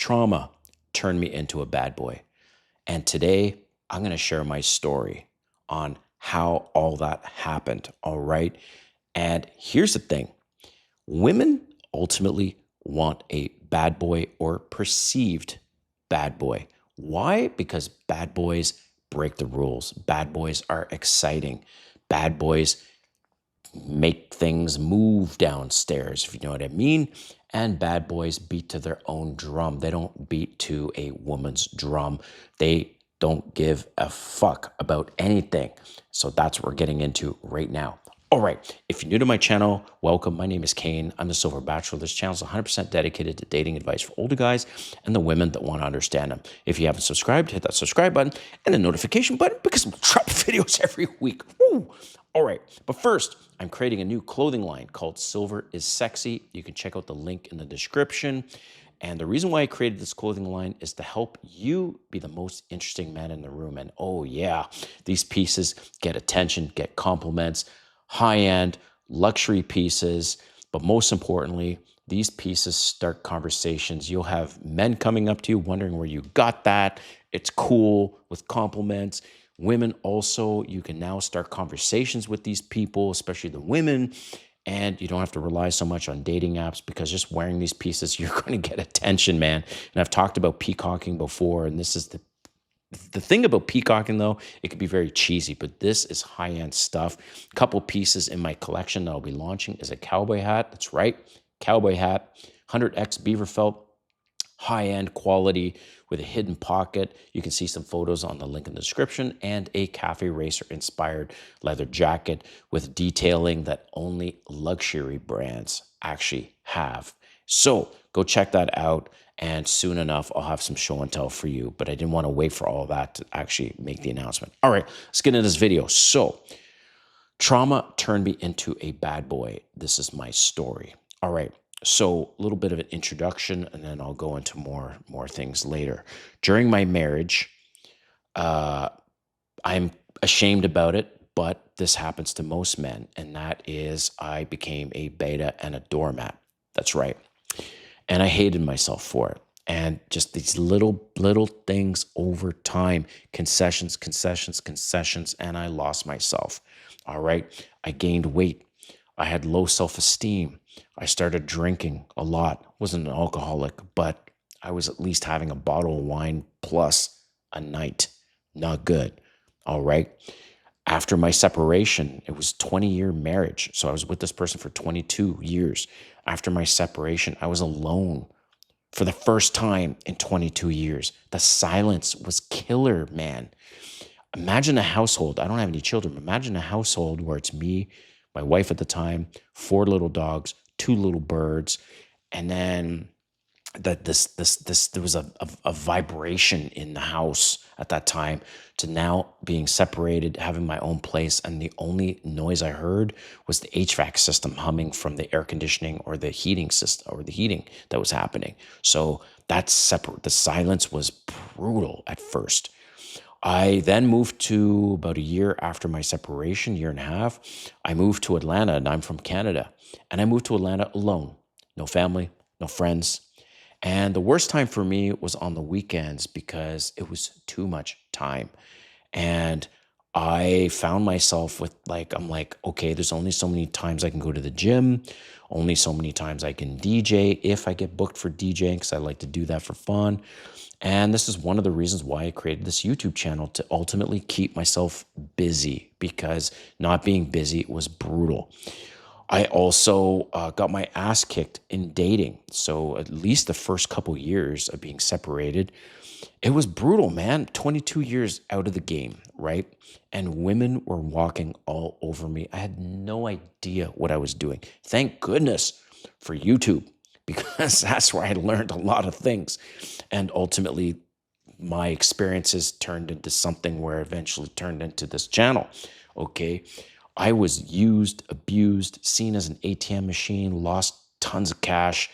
Trauma turned me into a bad boy. And today I'm going to share my story on how all that happened. All right. And here's the thing: women ultimately want a bad boy or perceived bad boy. Why? Because bad boys break the rules. Bad boys are exciting. Bad boys make things move downstairs, if you know what I mean. And bad boys beat to their own drum. They don't beat to a woman's drum. They don't give a fuck about anything. So that's what we're getting into right now. All right, if you're new to my channel, welcome. My name is Kane. I'm the Silver Bachelor. This channel is 100% dedicated to dating advice for older guys and the women that want to understand them. If you haven't subscribed, hit that subscribe button and the notification button because we'll drop videos every week. Woo! All right, but first, I'm creating a new clothing line called Silver is Sexy. You can check out the link in the description. And the reason why I created this clothing line is to help you be the most interesting man in the room. And oh yeah, these pieces get attention, get compliments, high-end luxury pieces. But most importantly, these pieces start conversations. You'll have men coming up to you wondering where you got that. It's cool with compliments. Women also, you can now start conversations with these people, especially the women. And you don't have to rely so much on dating apps because just wearing these pieces, you're going to get attention, man. And I've talked about peacocking before, and this is the thing about peacocking, though, it could be very cheesy, but this is high-end stuff. A couple pieces in my collection that I'll be launching is a cowboy hat. That's right, cowboy hat, 100X beaver felt, high-end quality with a hidden pocket. You can see some photos on the link in the description, and a cafe racer inspired leather jacket with detailing that only luxury brands actually have. So go check that out, and soon enough I'll have some show and tell for you, but I didn't want to wait for all that to actually make the announcement. All right, let's get into this video. So trauma turned me into a bad boy. This is my story. All right. So a little bit of an introduction, and then I'll go into more things later. During my marriage, I'm ashamed about it, but this happens to most men, and that is I became a beta and a doormat. That's right. And I hated myself for it. And just these little things over time, concessions, and I lost myself. All right. I gained weight. I had low self-esteem. I started drinking a lot. Wasn't an alcoholic, but I was at least having a bottle of wine plus a night. Not good. All right. After my separation, it was 20-year marriage. So I was with this person for 22 years. After my separation, I was alone for the first time in 22 years. The silence was killer, man. Imagine a household. I don't have any children. Imagine a household where it's me, my wife at the time, 4 little dogs, 2 little birds, and then that there was a vibration in the house at that time to now being separated, having my own place, and the only noise I heard was the HVAC system humming from the air conditioning or the heating system or the heating that was happening. So that's separate. The silence was brutal at first. I then moved to about a year after my separation, year and a half. I moved to Atlanta, and I'm from Canada. And I moved to Atlanta alone. No family, no friends. And the worst time for me was on the weekends because it was too much time. And I found myself with I'm like, okay, there's only so many times I can go to the gym, only so many times I can DJ if I get booked for DJing, because I like to do that for fun. And this is one of the reasons why I created this YouTube channel, to ultimately keep myself busy, because not being busy was brutal. I also got my ass kicked in dating. So at least the first couple years of being separated, it was brutal, man. 22 years out of the game, right? And women were walking all over me. I had no idea what I was doing. Thank goodness for YouTube, because that's where I learned a lot of things. And ultimately, my experiences turned into something where eventually turned into this channel, okay? I was used, abused, seen as an ATM machine, lost tons of cash.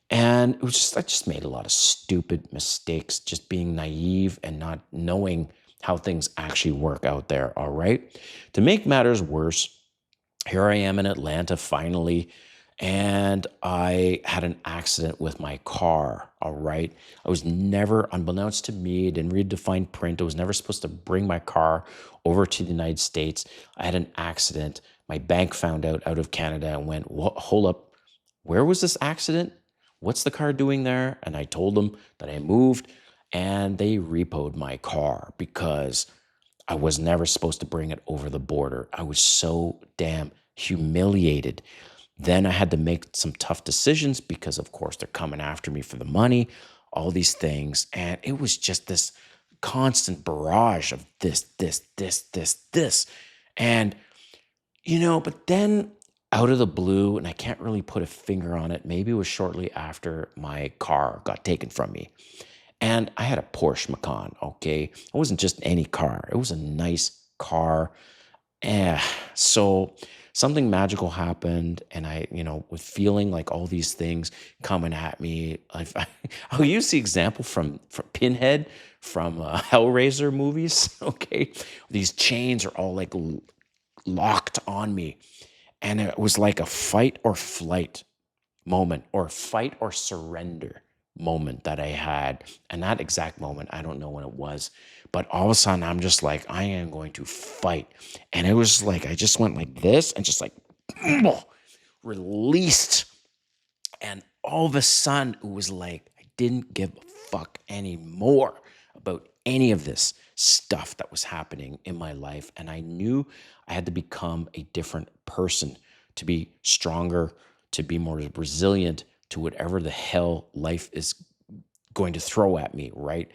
And it was just, I just made a lot of stupid mistakes, just being naive and not knowing how things actually work out there, all right? To make matters worse, here I am in Atlanta finally, and I had an accident with my car. All right. I was never, unbeknownst to me, I didn't read the fine print. I was never supposed to bring my car over to the United States. I had an accident. My bank found out of Canada and went, hold up, where was this accident? What's the car doing there? And I told them that I moved, and they repoed my car because I was never supposed to bring it over the border. I was so damn humiliated. Then I had to make some tough decisions because, of course, they're coming after me for the money, all these things. And it was just this constant barrage of this. And, but then out of the blue, and I can't really put a finger on it, maybe it was shortly after my car got taken from me. And I had a Porsche Macan, okay? It wasn't just any car, it was a nice car. So something magical happened, and I, with feeling like all these things coming at me, I'll use the example from Pinhead from Hellraiser movies. Okay, these chains are all like locked on me, and it was like a fight or flight moment, or fight or surrender moment that I had. And that exact moment, I don't know when it was, but all of a sudden I'm just like, I am going to fight. And it was like, I just went like this and just like released. And all of a sudden it was like, I didn't give a fuck anymore about any of this stuff that was happening in my life. And I knew I had to become a different person to be stronger, to be more resilient to whatever the hell life is going to throw at me, right?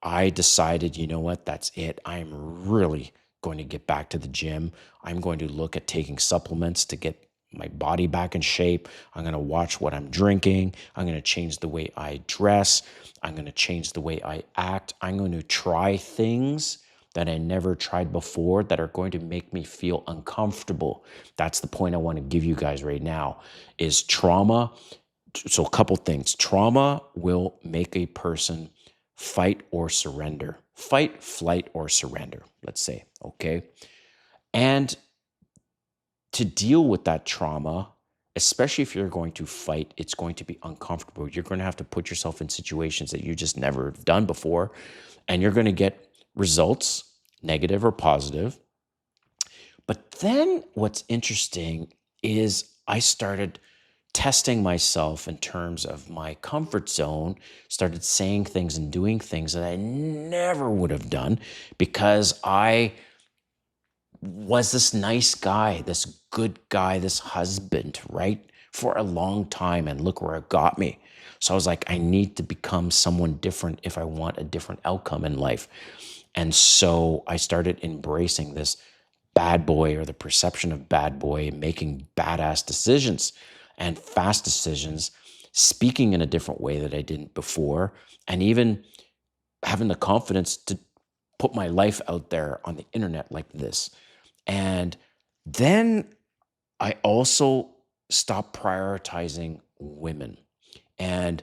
I decided, you know what, that's it. I'm really going to get back to the gym. I'm going to look at taking supplements to get my body back in shape. I'm going to watch what I'm drinking. I'm going to change the way I dress. I'm going to change the way I act. I'm going to try things that I never tried before that are going to make me feel uncomfortable. That's the point I want to give you guys right now is trauma. So a couple things. Trauma will make a person fight or surrender. Fight, flight, or surrender, let's say, okay? And to deal with that trauma, especially if you're going to fight, it's going to be uncomfortable. You're going to have to put yourself in situations that you just never have done before, and you're going to get results, negative or positive. But then what's interesting is I started testing myself in terms of my comfort zone, started saying things and doing things that I never would have done because I was this nice guy, this good guy, this husband, right? For a long time. And look where it got me. So I was like, I need to become someone different if I want a different outcome in life. And so I started embracing this bad boy or the perception of bad boy, making badass decisions and fast decisions, speaking in a different way that I didn't before, and even having the confidence to put my life out there on the internet like this. And then I also stopped prioritizing women. And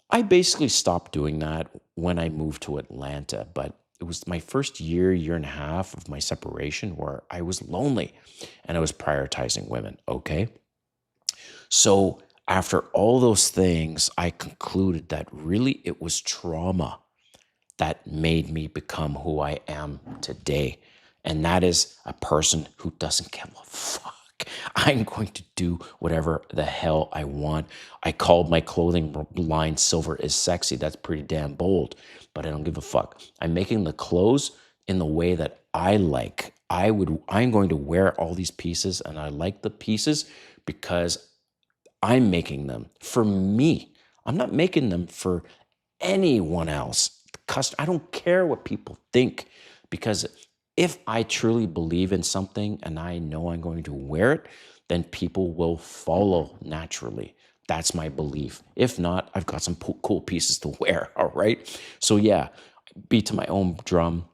I basically stopped doing that when I moved to Atlanta. But it was my first year and a half of my separation where I was lonely and I was prioritizing women. Okay. So after all those things, I concluded that really it was trauma that made me become who I am today. And that is a person who doesn't give a fuck. I'm going to do whatever the hell I want. I called my clothing line Silver is Sexy. That's pretty damn bold, but I don't give a fuck. I'm making the clothes in the way that I like. I'm going to wear all these pieces and I like the pieces because I'm making them for me. I'm not making them for anyone else. I don't care what people think because if I truly believe in something and I know I'm going to wear it, then people will follow naturally. That's my belief. If not, I've got some cool pieces to wear. All right. So yeah, beat to my own drum,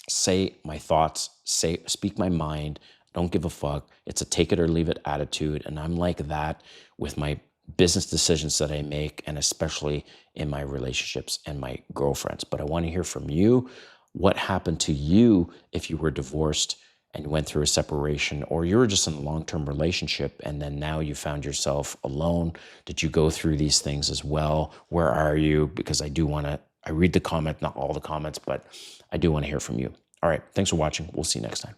say my thoughts, speak my mind, don't give a fuck. It's a take it or leave it attitude. And I'm like that with my business decisions that I make, and especially in my relationships and my girlfriends. But I want to hear from you. What happened to you if you were divorced? and you went through a separation, or you were just in a long-term relationship and then now you found yourself alone. Did you go through these things as well? Where are you? Because I read the comment, not all the comments, but I do want to hear from you. All right. Thanks for watching. We'll see you next time.